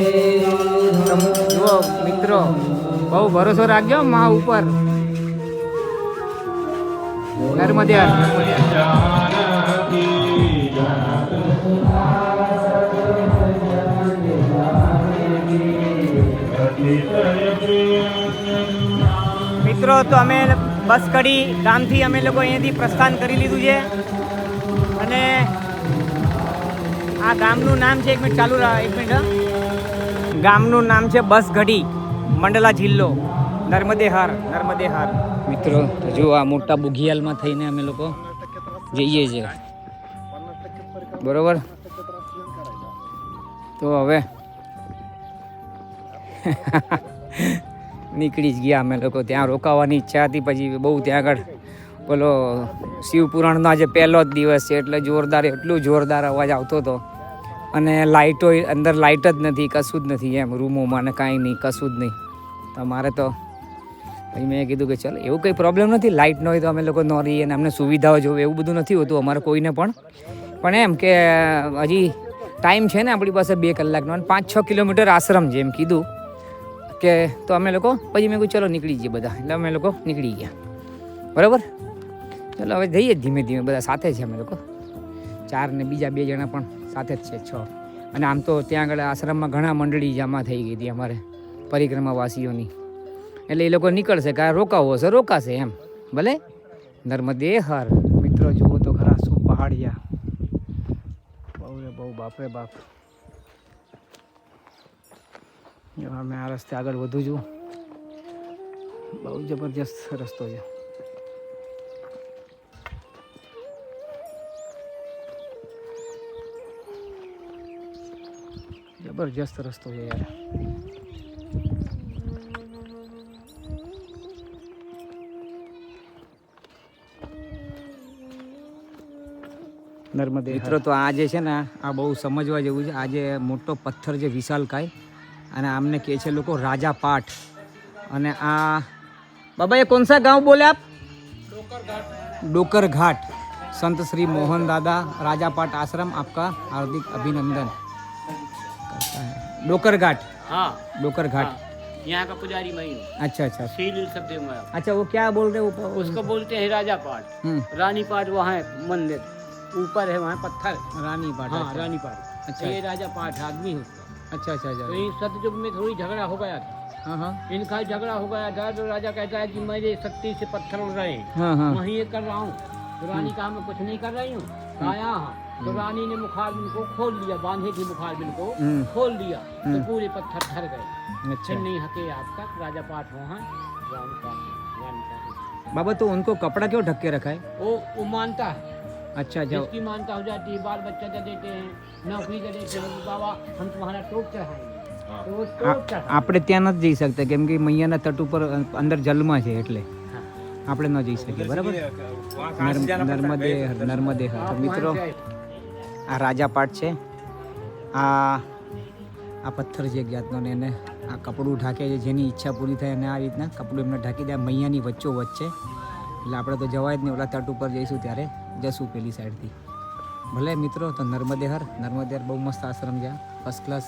તો જુઓ મિત્રો, બહુ ભરોસો રાખજો માં ઉપર. નર્મદે હર મિત્રો. તો અમે બસકડી ગામથી અમે લોકો અહીંયાથી પ્રસ્થાન કરી લીધું છે અને આ ગામનું નામ છે, એક મિનિટ ચાલુ રહો, એક મિનિટ. ગામનું નામ છે બસગઢી, મંડલા જિલ્લો, નર્મદે હર. નર્મદે હર મિત્રો. તો જો આ મોટા બુઘિયાલમાં થઈને અમે લોકો જઈએ છીએ, બરોબર. તો હવે નીકળી જ ગયા અમે લોકો. ત્યાં રોકાવાની ઈચ્છા હતી, પછી બહુ ત્યાં આગળ બોલો શિવપુરાણનો આજે પહેલો જ દિવસ છે એટલે જોરદાર, એટલું જોરદાર અવાજ આવતો હતો. અને લાઇટો અંદર લાઇટ જ નથી, કશું જ નથી એમ રૂમોમાં, ને કાંઈ નહીં, કશું જ નહીં. તો અમારે તો પછી મેં કીધું કે ચાલો એવું કંઈ પ્રોબ્લેમ નથી, લાઇટ ન હોય તો અમે લોકો ન રહીએ, અને અમને સુવિધાઓ જોવે એવું બધું નથી હોતું અમારે કોઈને પણ એમ કે હજી ટાઈમ છે ને આપણી પાસે 2 કલાકનો, અને 5-6 કિલોમીટર આશ્રમ છે એમ કીધું કે. તો અમે લોકો પછી મેં કીધું ચલો નીકળી જઈએ બધા, એટલે અમે લોકો નીકળી ગયા, બરાબર. ચલો હવે જઈએ ધીમે ધીમે, બધા સાથે છે અમે લોકો 4 ને બીજા 2 જણા પણ સાથે જ છે 6. અને આમ તો ત્યાં આગળ આશ્રમમાં ઘણા મંડળી જમા થઈ ગઈ હતી અમારે પરિક્રમાવાસીઓની, એટલે એ લોકો નીકળશે, કાં રોકાવો હશે રોકાશે એમ, ભલે. નર્મદે હર મિત્રો. જુઓ તો ખરા શું પહાડિયા, બહુ રે બહુ, બાપરે બાપ. મેં આ રસ્તે આગળ વધુ છું, બહુ જબરજસ્ત રસ્તો છે. જબરજસ્ત રસ્તો છે યાર. નર્મદે મિત્રો. તો આ જે છે ને આ બહુ સમજવા જેવું છે. આ જે મોટો પથ્થર છે વિશાલકાય, અને આમને કહે છે લોકો રાજા પાટ. અને આ બાબા ये कौन सा गांव बोले आप? डोकर घाट. संत श्री मोहन दादा राजा पाट आश्रम आपका हार्दिक अभिनंदन करता है. डोकर घाट. हाँ, डोकर घाट. यहाँ का पुजारी मैं हूँ. अच्छा अच्छा. शील शब्द में. अच्छा वो क्या बोल रहे हो? उसको बोलते हैं राजा पाट. रानी पाट वहाँ है मंदिर ऊपर है, वहाँ पत्थर. रानी पाट. हाँ, रानी पाट. अच्छा. ये राजा पाट आदमी है. अच्छा अच्छा अच्छा. तो ये सतयुग में थोड़ी झगड़ा हो गया था. हाँ हाँ इनका झगड़ा हो गया था, तो राजा कहता है कि मेरे शक्ति से पत्थर उड़ रहे हैं, हाँ हाँ. वहीं ये कर रहा हूँ. तो रानी कहा मैं कुछ नहीं कर रही हूँ. आया हाँ. तो रानी ने मुखारबिन को खोल लिया, बांधे थी मुखारबिन को, खोल दिया, तो पूरे पत्थर ठहर गए. अच्छा. फिर नहीं हके आज तक राजा पाट वहाँ रानी पाट. बाबा तो उनको कपड़ा क्यों ढक के रखा है? वो मानता है. अच्छा अच्छा. जिसकी मानता हो जाती है, बाल बच्चा दे देते हैं, नौकरी दे देते हैं, बाबा हम तुम्हारा टोप चढ़ाएंगे. तो वो टोप चढ़ा. આપણે ત્યાં નથી જઈ શકતા કેમ કે મૈયાના તટ ઉપર અંદર જલમાં છે, એટલે આપણે ન જઈ શકીએ, બરાબર. નર્મદે હર. નર્મદે હર. તો મિત્રો આ રાજા પાટ છે. આ પથ્થર છે એક જાતનો, ને એને આ કપડું ઢાંકે છે, જેની ઈચ્છા પૂરી થાય અને આ રીતના કપડું એમને ઢાંકી દે મૈયાની વચ્ચોવચ્ચ છે. એટલે આપણે તો જવાય જ નહીં, ઓલા તટ ઉપર જઈશું ત્યારે જશું પેલી સાઈડથી, ભલે મિત્રો. તો નર્મદે હર. નર્મદે હર બહુ મસ્ત આશ્રમ છે, ફર્સ્ટ ક્લાસ.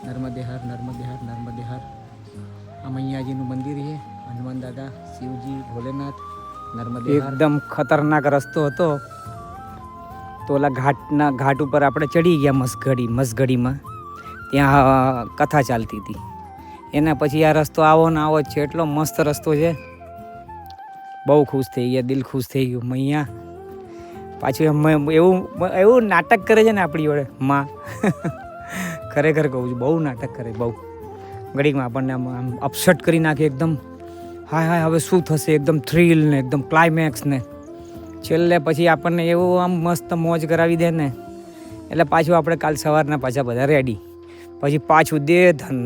નર્મદે હર. નર્મદે હર. નર્મદે હર. આ મૈયાજીનું મંદિર છે, હનુમાન દાદા, શિવજી, ભોલેનાથ. નર્મદે હર. એકદમ ખતરનાક રસ્તો હતો. તો ઓલા ઘાટ ઉપર આપણે ચડી ગયા મસઘડીમાં. ત્યાં કથા ચાલતી હતી. એના પછી આ રસ્તો આવો ને આવો જ છે, એટલો મસ્ત રસ્તો છે. બહુ ખુશ થઈ ગયા, દિલ ખુશ થઈ ગયું. મૈયા પાછું એવું નાટક કરે છે ને આપણી જોડે માં. ખરેખર કહું છું, બહુ નાટક કરે, બહુ. ઘડીકમાં આપણને આમ અપસેટ કરી નાખે એકદમ. હાય હવે શું થશે, એકદમ થ્રિલ ને એકદમ ક્લાઇમેક્સ ને છેલ્લે પછી આપણને એવું આમ મસ્ત મોજ કરાવી દે ને, એટલે પાછું આપણે કાલ સવારના પાછા બધા રેડી, પછી પાછું દે ધન.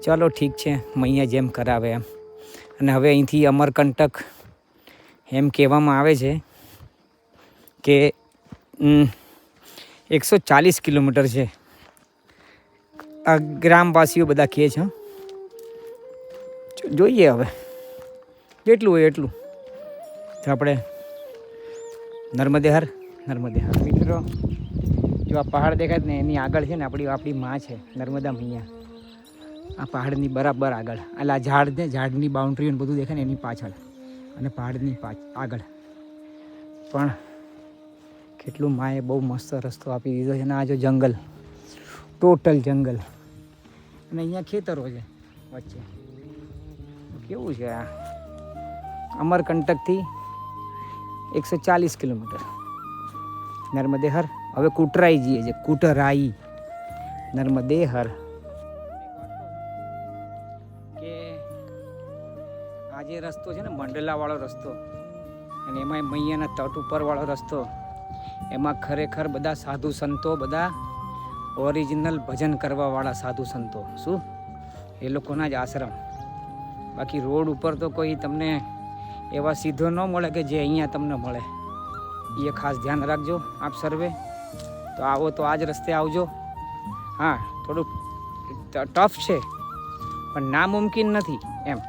ચાલો ઠીક છે, મૈયા જેમ કરાવે એમ. અને હવે અહીંથી અમરકંટક એમ કહેવામાં આવે છે કે 140 કિલોમીટર છે. આ ગ્રામવાસીઓ બધા કહે છે. જોઈએ હવે જેટલું હોય એટલું. તો આપણે નર્મદે હર. નર્મદે હર. મિત્રો જો આ પહાડ દેખાય ને એની આગળ છે ને આપણી માં છે, નર્મદા મૈયા. આ પહાડની બરાબર આગળ, એટલે આ ઝાડની બાઉન્ડ્રી બધું દેખાય ને એની પાછળ, અને પહાડની આગળ પણ કેટલું માએ બહુ મસ્ત રસ્તો આપી દીધો છે. અને આ જો જંગલ, ટોટલ જંગલ, અને અહીંયા ખેતરો છે વચ્ચે. કેવું છે આ અમરકંટકથી 140 કિલોમીટર નર્મદે હર. હવે કુટરાઈ જઈએ છે, કુટરાઈ નર્મદે હર. કે આ જે રસ્તો છે ને મંડલાવાળો રસ્તો, અને એમાં મૈયાના તટ ઉપરવાળો રસ્તો, એમાં ખરેખર બધા સાધુ સંતો, બધા ઓરિજિનલ ભજન કરવાવાળા સાધુ સંતો, શું એ લોકોના જ આશ્રમ. બાકી રોડ ઉપર તો કોઈ તમને એવા સીધો ન મળે કે જે અહીંયા તમને મળે. એ ખાસ ધ્યાન રાખજો આપ સર્વે. તો આવો તો આ જ રસ્તે આવજો. હા, થોડુંક ટફ છે પણ નામુમકિન નથી એમ.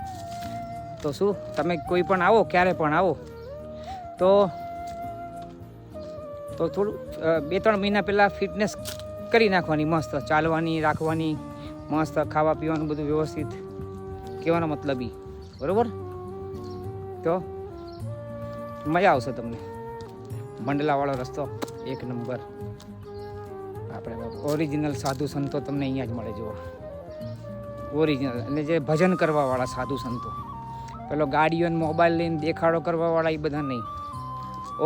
તો શું તમે કોઈ પણ આવો, ક્યારે પણ આવો તો થોડું 2-3 મહિના પહેલાં ફિટનેસ કરી નાખવાની, મસ્ત ચાલવાની, રાખવાની, મસ્ત ખાવા પીવાનું બધું વ્યવસ્થિત, કહેવાનો મતલબ ઈ, બરાબર? તો મજા આવશે તમને. મંડલાવાળો રસ્તો 1 નંબર. આપણે ઓરિજિનલ સાધુ સંતો તમને અહીંયા જ મળે જોવા, ઓરિજિનલ. અને જે ભજન કરવાવાળા સાધુ સંતો, પેલો ગાડીઓ અને મોબાઈલ લઈને દેખાડો કરવાવાળા એ બધા નહીં.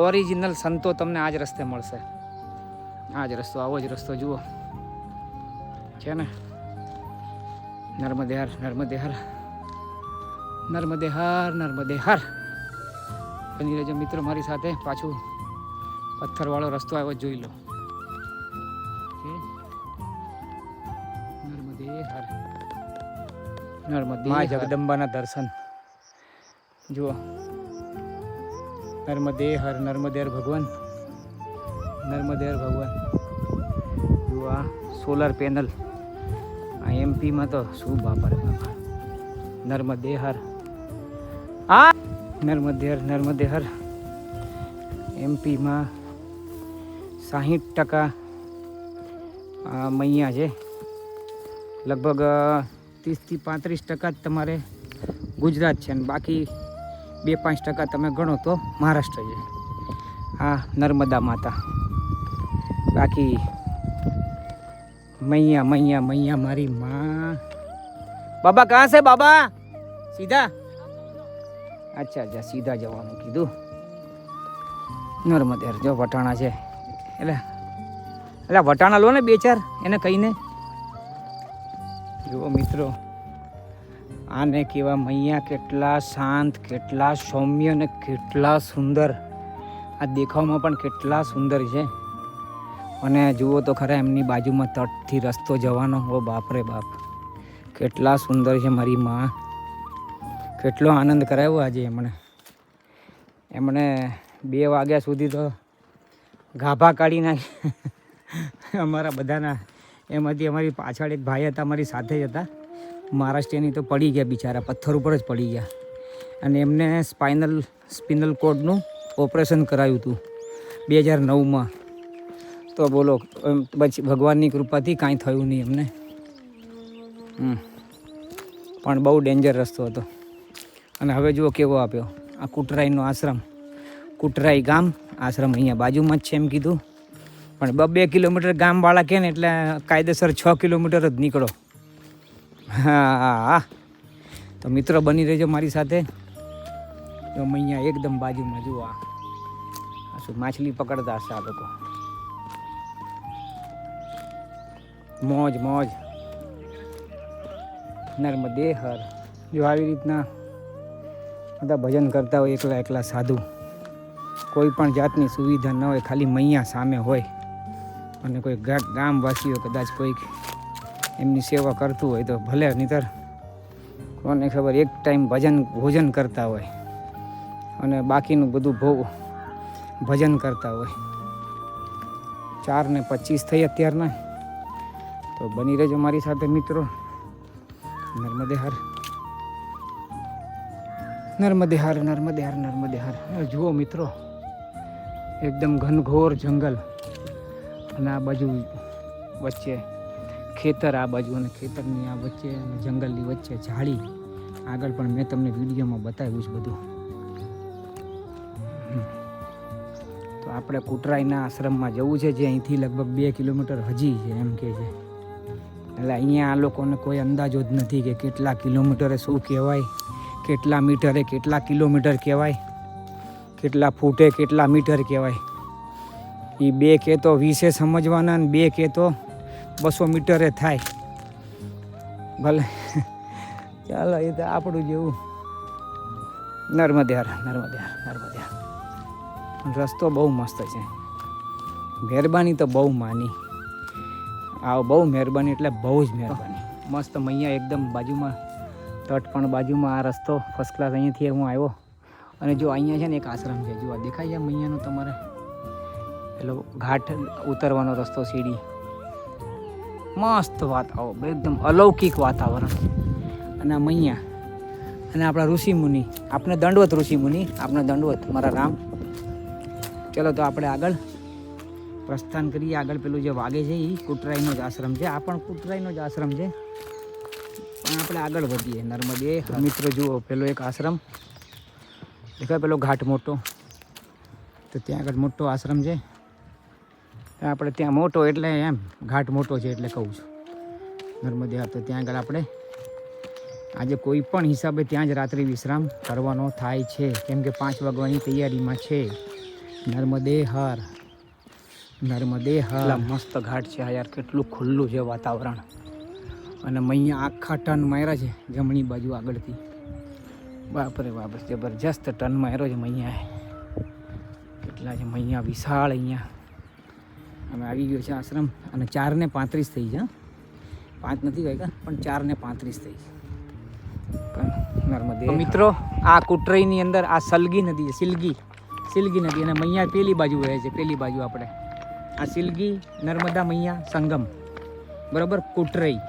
ઓરિજિનલ સંતો તમને આ જ રસ્તે મળશે. આ જ રસ્તો, આવો જ રસ્તો જુઓ છે ને. નર્મદે હર, નર્મદે હર, નર્મદે હર, નર્મદે હર. બની રહેજો મિત્રો મારી સાથે. પાછું પથ્થરવાળો રસ્તો આવ્યો, જોઈ લો. નર્મદે હર, નર્મદે. મા જગદંબાના દર્શન જુઓ. નર્મદે હર, નર્મદે હર ભગવાન, નર્મદે હર ભગવાન. જુઓ આ સોલર પેનલ, આ એમપીમાં તો શું બાપા રે બાપા. નર્મદે હર, હા નર્મદે હર, નર્મદે હર. એમપીમાં 60% મૈયા છે. લગભગ 30 થી 35% જ તમારે ગુજરાત છે, અને બાકી 2-5% તમે ગણો તો મહારાષ્ટ્ર છે. હા, નર્મદા માતા. બાકી મૈયા મૈયા મૈયા મારી માँ. બાબા કहाँ से બાબા? સીધા? અચ્છા અચ્છા, સીધા જવાનું કીધું. નર્મદે જો વટાણા છે, એટલે વટાણા લો ને 2-4 એને કહીને. જુઓ મિત્રો, આને કેવા મૈયા, કેટલા શાંત, કેટલા સૌમ્ય ને કેટલા સુંદર. આ દેખાવમાં પણ કેટલા સુંદર છે. અને જુઓ તો ખરા એમની બાજુમાં તટથી રસ્તો જવાનો. ઓ બાપ રે બાપ, કેટલા સુંદર છે મારી માં. કેટલો આનંદ કરાવ્યો આજે એમણે 2 વાગ્યા સુધી તો ગાભા કાઢી નાખી અમારા બધાના. એમાંથી અમારી પાછળ એક ભાઈ હતા, અમારી સાથે જ હતા, મહારાષ્ટ્રીયની. તો પડી ગયા બિચારા, પથ્થર ઉપર જ પડી ગયા. અને એમને સ્પિનલ કોર્ડનું ઓપરેશન કરાવ્યું હતું 2009માં. તો બોલો, પછી ભગવાનની કૃપાથી કાંઈ થયું નહીં એમને. પણ બહુ ડેન્જર રસ્તો હતો. અને હવે જુઓ કેવો આપ્યો. આ કુટરાઈનો આશ્રમ, કુટરાઈ ગામ, આશ્રમ અહીંયા બાજુમાં જ છે એમ કીધું. પણ 2 કિલોમીટર ગામવાળા કહે ને એટલે કાયદેસર 6 કિલોમીટર જ નીકળો. હા, તો મિત્રો બની રહેજો મારી સાથે. તો અહીંયા એકદમ બાજુમાં જુઓ, આ શું માછલી પકડતા હશે આ લોકો. મોજ મોજ. નર્મદે હર. જો આવી રીતના બધા ભજન કરતા હોય, એકલા એકલા સાધુ. કોઈ પણ જાતની સુવિધા ન હોય, ખાલી મૈયા સામે હોય. અને કોઈ ગામવાસીઓ કદાચ કોઈક એમની સેવા કરતું હોય તો ભલે, નહીંતર કોને ખબર એક ટાઈમ ભોજન કરતા હોય અને બાકીનું બધું ભજન કરતા હોય. 4:25 થઈ અત્યારના. તો બની રહેજો મારી સાથે મિત્રો. નર્મદે હર, નર્મદે હર, નર્મદે હર, નર્મદે હર. જુઓ મિત્રો, એકદમ ઘનઘોર જંગલ, અને આ બાજુ વચ્ચે ખેતર, આ બાજુ, અને ખેતરની આ વચ્ચે, અને જંગલની વચ્ચે ઝાડી. આગળ પણ મેં તમને વિડીયોમાં બતાવ્યું છે બધું. આપણે કુટરાઈના આશ્રમમાં જવું છે, જે અહીંથી લગભગ 2 કિલોમીટર હજી છે એમ કે છે. એટલે અહીંયા આ લોકોને કોઈ અંદાજો જ નથી કે કેટલા કિલોમીટરે શું કહેવાય, કેટલા મીટરે કેટલા કિલોમીટર કહેવાય, કેટલા ફૂટે કેટલા મીટર કહેવાય. એ 2 કે તો 20 સમજવાના ને 2 કે તો 200 મીટરે થાય. ભલે ચાલો, એ તો આપણું જેવું. નર્મદે હર, નર્મદે હર, નર્મદે હર. રસ્તો બહુ મસ્ત છે. મહેરબાની તો બહુ માની. આ બહુ મહેરબાની એટલે બહુ જ મહેરબાની. મસ્ત મૈયા એકદમ બાજુમાં, તટ પણ બાજુમાં. આ રસ્તો ફર્સ્ટ ક્લાસ. અહીંયાથી હું આવ્યો અને જો અહીંયા છે ને એક આશ્રમ છે, જો આ દેખાય છે મૈયાનો તમારે પેલો ઘાટ ઉતરવાનો રસ્તો, સીડી. મસ્ત વાતાવરણ, એકદમ અલૌકિક વાતાવરણ. અને આ મૈયા અને આપણા ઋષિમુનિ, આપણે દંડવત ઋષિમુનિ, આપણે દંડવત મારા રામ. ચલો તો આપણે આગળ પ્રસ્થાન કરીએ. આગળ પેલું જે વાગે છે એ કુટરાઈનો જ આશ્રમ છે. આ પણ કુટરાઈનો જ આશ્રમ છે, પણ આપણે આગળ વધીએ. નર્મદે મિત્રો જુઓ, પેલો એક આશ્રમ દેખાય, પેલો ઘાટ મોટો. તો ત્યાં આગળ મોટો આશ્રમ છે. આપણે ત્યાં મોટો એટલે એમ ઘાટ મોટો છે એટલે કહું છું નર્મદે. તો ત્યાં આગળ આપણે આજે કોઈ પણ હિસાબે ત્યાં જ રાત્રિ વિશ્રામ કરવાનો થાય છે, કેમ કે 5 વાગવાની તૈયારીમાં છે. નર્મદે હર, નર્મદે હર. મસ્ત ઘાટ છે યાર, કેટલું ખુલ્લું છે વાતાવરણ. અને મૈયા આખા ટર્ન માર્યા છે જમણી બાજુ આગળથી. બાપરે બાપ, જબરજસ્ત ટર્ન માર્યો છે મૈયાએ. કેટલા છે મૈયા, વિશાળ. અહીંયા અમે આવી ગયો છે આશ્રમ. અને 4:35 થઈ છે. 5 નથી વાગ્યા, પણ 4:35 થઈ છે. પણ નર્મદે મિત્રો, આ કુટરાઈની અંદર આ સલગી નદી છે, સિલગી નદી. અને મૈયા પેલી બાજુ વહે છે, પેલી બાજુ આપણે આ સિલગી નર્મદા મૈયા સંગમ, બરાબર, કુટરાઈ.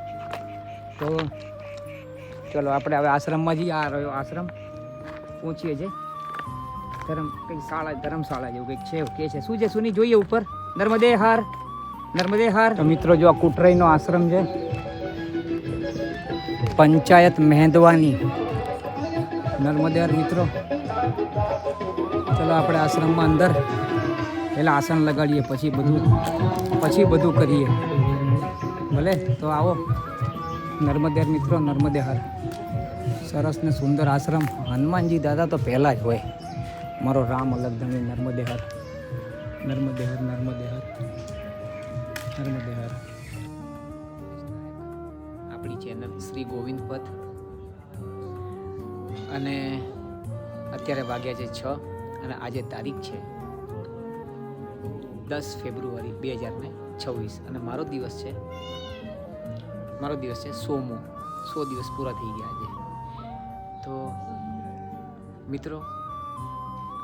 તો ચલો આપણે હવે આશ્રમમાં જઈએ. આ રહ્યો આશ્રમ, પહોંચીએ છીએ. કંઈક શાળા, ધર્મશાળા જેવું કંઈક છે, કે છે શું છે શું નહીં જોઈએ ઉપર. નર્મદે હાર, નર્મદે હાર. તો મિત્રો જો આ કુટરાઈનો આશ્રમ છે, પંચાયત મહેંદવાની, નર્મદે હાર મિત્રો. ચલો આપણે આશ્રમમાં અંદર પહેલાં આસન લગાડીએ, પછી બધું કરીએ. ભલે તો આવો નર્મદે હાર મિત્રો, નર્મદે હાર. સરસ ને સુંદર આશ્રમ. હનુમાનજી દાદા તો પહેલાં જ હોય. મારો રામ અલગ ધણી. નર્મદે હાર, નર્મદે હાર, નર્મદે હાર, નર્મદે હાર. આપણી ચેનલ શ્રી ગોવિંદ પથ. અને અત્યારે વાગ્યા છે 6 અને આજે તારીખ છે 10 ફેબ્રુઆરી 2026 અને મારો દિવસ છે 100મો. 100 દિવસ પૂરા થઈ ગયા આજે. તો મિત્રો,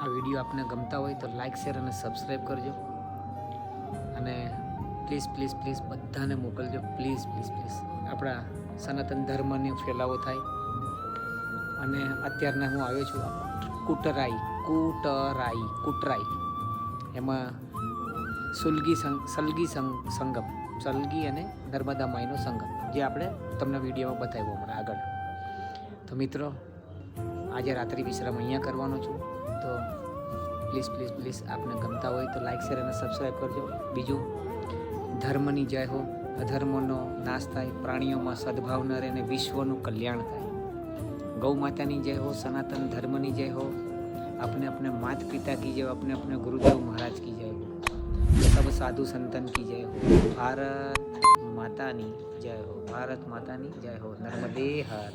આ વિડીયો આપને ગમતા હોય તો લાઈક, શેર અને સબસ્ક્રાઈબ કરજો. અને પ્લીઝ પ્લીઝ પ્લીઝ બધાને મોકલજો. પ્લીઝ પ્લીઝ પ્લીઝ, આપણા સનાતન ધર્મનો ફેલાવો થાય. અને અત્યારના હું આવ્યો છું કુટરાઈ. એમાં સંગમ, સલગી અને નર્મદા માઈનો સંગમ, જે આપણે તમને વિડીયોમાં બતાવ્યો હમણાં આગળ. તો મિત્રો, આજે રાત્રિ વિશ્રામ અહીંયા કરવાનો છું. તો પ્લીઝ પ્લીઝ પ્લીઝ, આપને ગમતા હોય તો લાઈક, શેર અને સબસ્ક્રાઈબ કરજો. બીજું, ધર્મની જય હો, અધર્મનો નાશ થાય, પ્રાણીઓમાં સદભાવ ન રહે અને વિશ્વનું કલ્યાણ થાય. गौ माता की जय हो, सनातन धर्म की जय हो, अपने अपने माता पिता की जय हो, अपने अपने गुरुदेव महाराज की जय हो, सब साधु संतन की जय हो, भारत माता की जय हो, भारत माता की जय हो. नर्मदे हर.